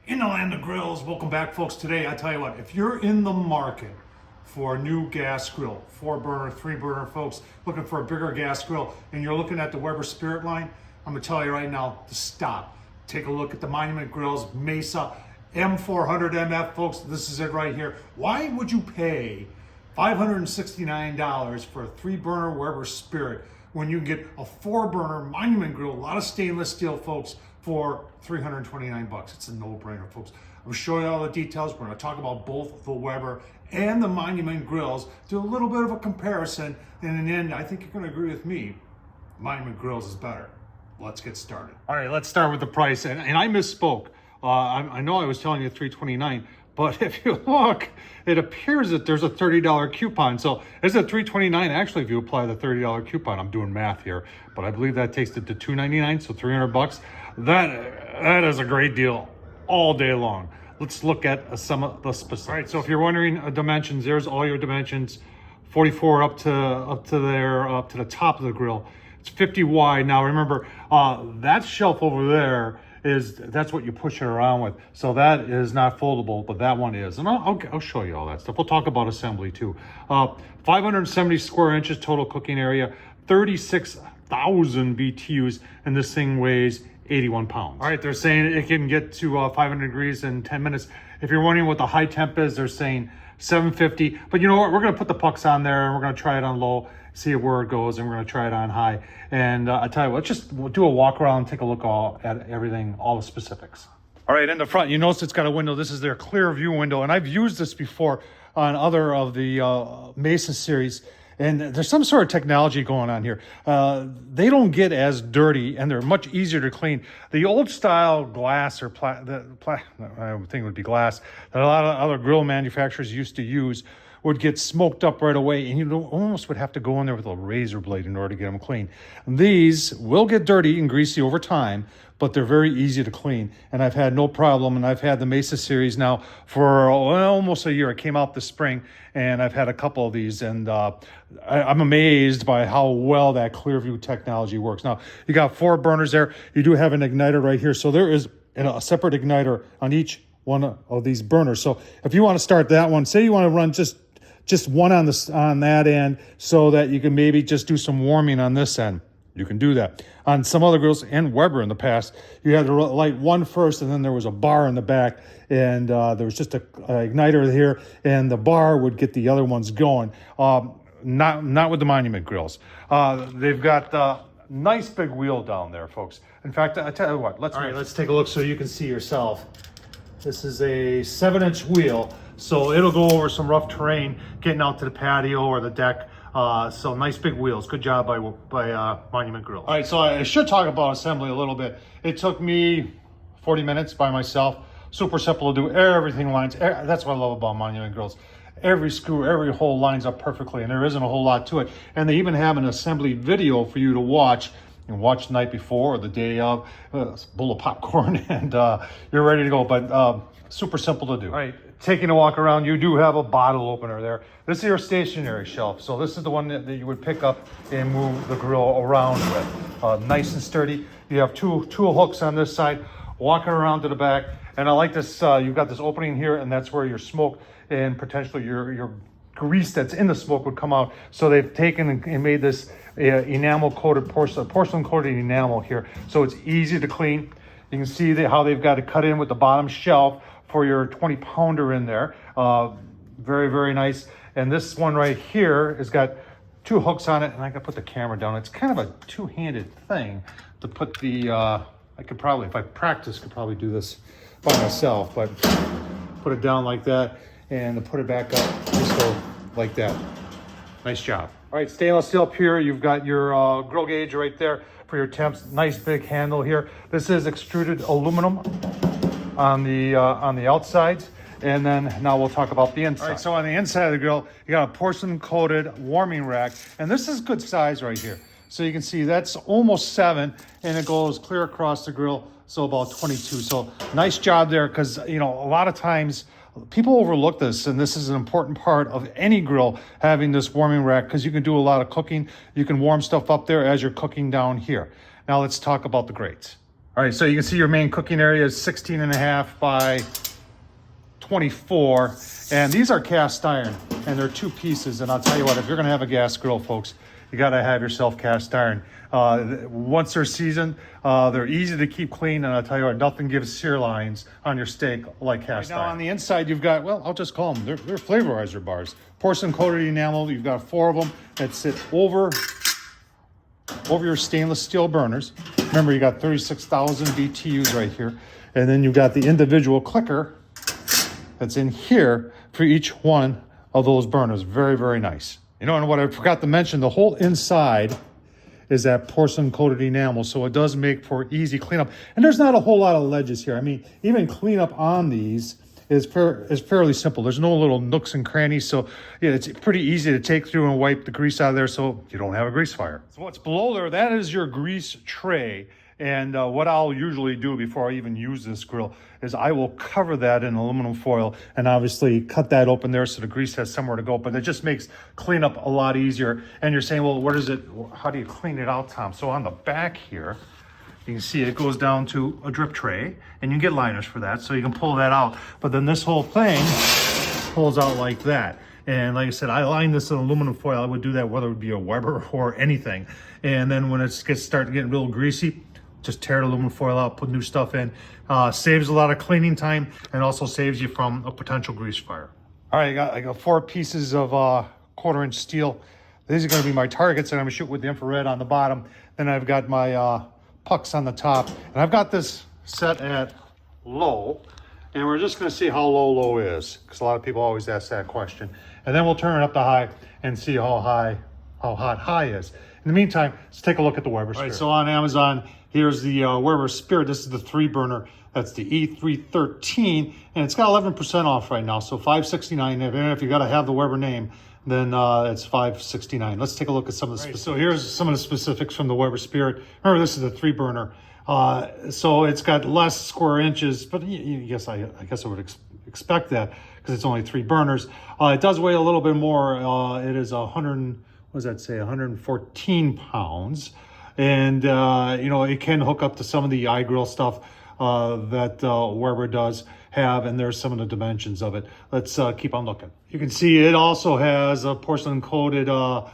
In the land of grills, welcome back, folks. Today, I tell you what, if you're in the market for a new gas grill, 4-burner, 3-burner, folks, looking for a bigger gas grill, and you're looking at the Weber Spirit line, I'm gonna tell you right now to stop. Take a look at the Monument Grills Mesa M400MF, folks. This is it right here. Why would you pay $569 for a 3-burner Weber Spirit when you can get a 4-burner Monument Grill, a lot of stainless steel, folks, for $329? It's a no-brainer, folks. I'm gonna show you all the details. We're gonna talk about both the Weber and the Monument Grills, do a little bit of a comparison, and in the end, I think you're gonna agree with me, Monument Grills is better. Let's get started. All right, let's start with the price, and I misspoke. I know I was telling you $329, but if you look, it appears that there's a $30 coupon. So it's a $329 actually if you apply the $30 coupon. I'm doing math here, but I believe that takes it to $299, so $300. That is a great deal all day long. Let's look at some of the specifics. All right, so if you're wondering dimensions, there's all your dimensions. 44 up to the top of the grill. It's 50 wide. Now remember, that shelf over there that's what you push it around with. So that is not foldable, but that one is. And I'll show you all that stuff. We'll talk about assembly too. 570 square inches total cooking area, 36,000 BTUs, and this thing weighs 81 pounds. All right, they're saying it can get to 500 degrees in 10 minutes. If you're wondering what the high temp is, they're saying 750. But you know what? We're gonna put the pucks on there and we're gonna try it on low, see where it goes, and we're gonna try it on we'll tell you what, we'll do a walk around, take a look at everything, all the specifics. All right, in the front, you notice it's got a window. This is their clear view window, and I've used this before on other of the Mesa series, and there's some sort of technology going on here. They don't get as dirty, and they're much easier to clean. The old style glass or I think it would be glass that a lot of other grill manufacturers used to use would get smoked up right away, and you almost would have to go in there with a razor blade in order to get them clean. These will get dirty and greasy over time, but they're very easy to clean, and I've had no problem. And I've had the Mesa series now for almost a year. It came out this spring, and I've had a couple of these, and I'm amazed by how well that Clearview technology works. Now, you got 4 burners there. You do have an igniter right here, so there is a separate igniter on each one of these burners. So if you want to start that one, say you want to run just one on that end, so that you can maybe just do some warming on this end. You can do that. On some other grills, and Weber in the past, you had to light one first, and then there was a bar in the back, and there was just a igniter here, and the bar would get the other ones going. Not with the Monument Grills. They've got the nice big wheel down there, folks. In fact, I tell you what, let's take a look so you can see yourself. This is a 7-inch wheel, so it'll go over some rough terrain getting out to the patio or the deck. So nice big wheels. Good job by Monument Grills. All right, so I should talk about assembly a little bit. It took me 40 minutes by myself. Super simple to do. Everything lines. That's what I love about Monument Grills. Every screw, every hole lines up perfectly, and there isn't a whole lot to it. And they even have an assembly video for you to watch. You can watch the night before or the day of, a bowl of popcorn, and you're ready to go. But super simple to do. All right, taking a walk around, you do have a bottle opener there. This is your stationary shelf. So this is the one that you would pick up and move the grill around with. Nice and sturdy. You have two hooks on this side, walking around to the back. And I like this, you've got this opening here, and that's where your smoke and potentially your grease that's in the smoke would come out. So they've taken and made this enamel coated porcelain coated enamel here, so it's easy to clean. You can see how they've got it cut in with the bottom shelf for your 20-pounder in there. Very, very nice. And this one right here has got 2 hooks on it, and I can put the camera down. It's kind of a two-handed thing to put the I could probably, if I practice, could probably do this by myself, but put it down like that and put it back up just go like that. Nice job. All right, stainless steel up here. You've got your grill gauge right there for your temps. Nice big handle here. This is extruded aluminum on the outsides. And then now we'll talk about the inside. All right, so on the inside of the grill, you got a porcelain coated warming rack. And this is good size right here. So you can see that's almost 7, and it goes clear across the grill, so about 22. So nice job there, because you know, a lot of times people overlook this, and this is an important part of any grill, having this warming rack, because you can do a lot of cooking. You can warm stuff up there as you're cooking down here. Now let's talk about the grates. All right, so you can see your main cooking area is 16.5 by 24, and these are cast iron, and they're 2 pieces. And I'll tell you what, if you're gonna have a gas grill, folks, you gotta have yourself cast iron. Once they're seasoned, they're easy to keep clean, and I'll tell you what, nothing gives sear lines on your steak like cast iron. Now on the inside, you've got, well, I'll just call them, they're flavorizer bars. Porcelain coated enamel, you've got 4 of them that sit over your stainless steel burners. Remember, you got 36,000 BTUs right here. And then you've got the individual clicker that's in here for each one of those burners. Very, very nice. You know, and what I forgot to mention, the whole inside is that porcelain coated enamel, so it does make for easy cleanup. And there's not a whole lot of ledges here. I mean, even cleanup on these is fairly simple. There's no little nooks and crannies, so yeah, it's pretty easy to take through and wipe the grease out of there so you don't have a grease fire. So what's below there, that is your grease tray. And what I'll usually do before I even use this grill is I will cover that in aluminum foil and obviously cut that open there so the grease has somewhere to go. But it just makes cleanup a lot easier. And you're saying, well, what is it? How do you clean it out, Tom? So on the back here, you can see it goes down to a drip tray, and you get liners for that, so you can pull that out. But then this whole thing pulls out like that. And like I said, I line this in aluminum foil. I would do that whether it would be a Weber or anything. And then when it starts getting real greasy, just tear the aluminum foil out, put new stuff in. Saves a lot of cleaning time and also saves you from a potential grease fire. All right, I got 4 pieces of 1/4-inch steel. These are going to be my targets, and I'm going to shoot with the infrared on the bottom. Then I've got my pucks on the top, and I've got this set at low, and we're just going to see how low is, because a lot of people always ask that question. And then we'll turn it up to high and see how hot high is. In the meantime, let's take a look at the Weber Spirit. All right, so on Amazon, here's the Weber Spirit. This is the 3-burner. That's the E313, and it's got 11% off right now, so $569. If you got to have the Weber name, then it's $569. Let's take a look at some of the specifics. So here's some of the specifics from the Weber Spirit. Remember, this is a 3-burner. So it's got less square inches, but I guess I would expect that because it's only 3 burners. It does weigh a little bit more. It is 114 pounds. And, you know, it can hook up to some of the iGrill stuff that Weber does have, and there's some of the dimensions of it. Let's keep on looking. You can see it also has a porcelain coated, well,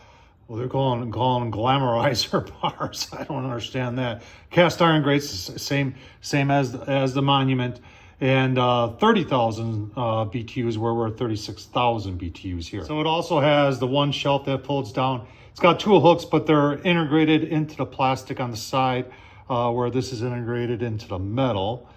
they're calling them glamorizer bars. I don't understand that. Cast iron grates, same as the Monument, and 30,000 BTUs where we're 36,000 BTUs here. So it also has the one shelf that folds down. It's got 2 hooks, but they're integrated into the plastic on the side, where this is integrated into the metal.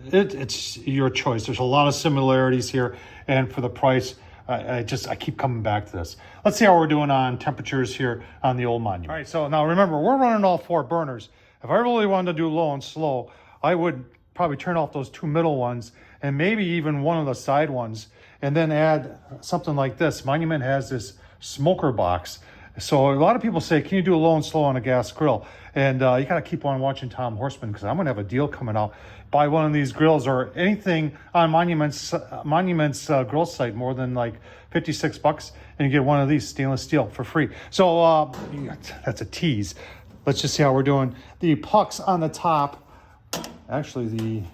It's your choice. There's a lot of similarities here, and for the price, I keep coming back to this. Let's see how we're doing on temperatures here on the old Monument. All right, so now remember, we're running all 4 burners. If I really wanted to do low and slow, I would probably turn off those 2 middle ones and maybe even one of the side ones, and then add something like this. Monument has this smoker box. So a lot of people say, can you do a low and slow on a gas grill? And you got to keep on watching Tom Horsman, because I'm going to have a deal coming out. Buy one of these grills or anything on Monument's grill site more than like $56, and you get one of these stainless steel for free. So that's a tease. Let's just see how we're doing. The pucks on the top, actually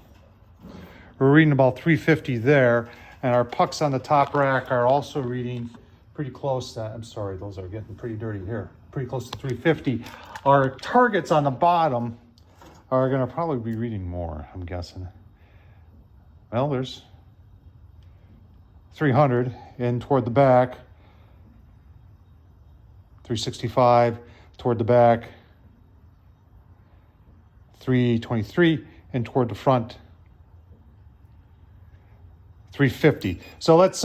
we're reading about 350 there, and our pucks on the top rack are also reading pretty close to, I'm sorry, those are getting pretty dirty here, pretty close to 350. Our targets on the bottom are going to probably be reading more, I'm guessing. Well, there's 300 in toward the back, 365 toward the back, 323 and toward the front, 350. So let's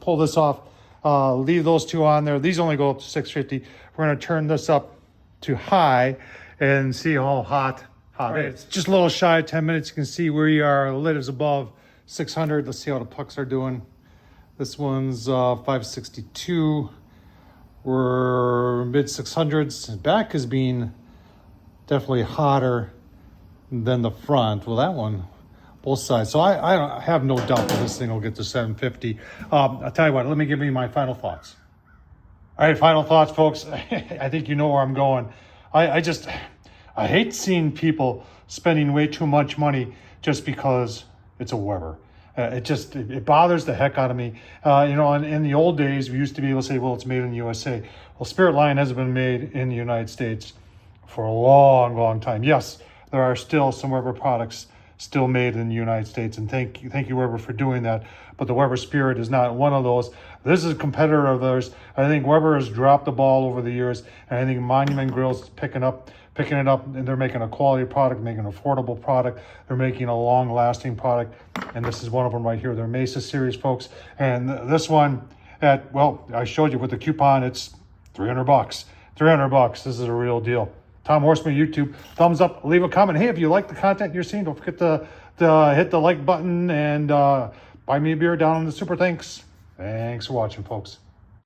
pull this off. Leave those 2 on there. These only go up to 650. We're going to turn this up to high and see how hot it is. It's just a little shy of 10 minutes. You can see where you are. The lid is above 600. Let's see how the pucks are doing. This one's 562. We're mid 600s. Back is being definitely hotter than the front. Well, that one, both sides. So I have no doubt that this thing will get to 750. I'll tell you what, let me give you my final thoughts. All right, final thoughts, folks. I think you know where I'm going. I I hate seeing people spending way too much money just because it's a Weber. It bothers the heck out of me. You know, in the old days, we used to be able to say, well, it's made in the USA. Well, Spirit Line hasn't been made in the United States for a long, long time. Yes, there are still some Weber products still made in the United States, and thank you, Weber, for doing that. But the Weber Spirit is not one of those. This is a competitor of theirs. I think Weber has dropped the ball over the years, and I think Monument Grills is picking it up, and they're making a quality product, making an affordable product. They're making a long-lasting product, and this is one of them right here. They're Mesa series, folks. And this one, I showed you with the coupon, it's $300. $300. This is a real deal. Tom Horsman, YouTube, thumbs up, leave a comment. Hey, if you like the content you're seeing, don't forget to hit the like button and buy me a beer down in the super thanks. Thanks for watching, folks.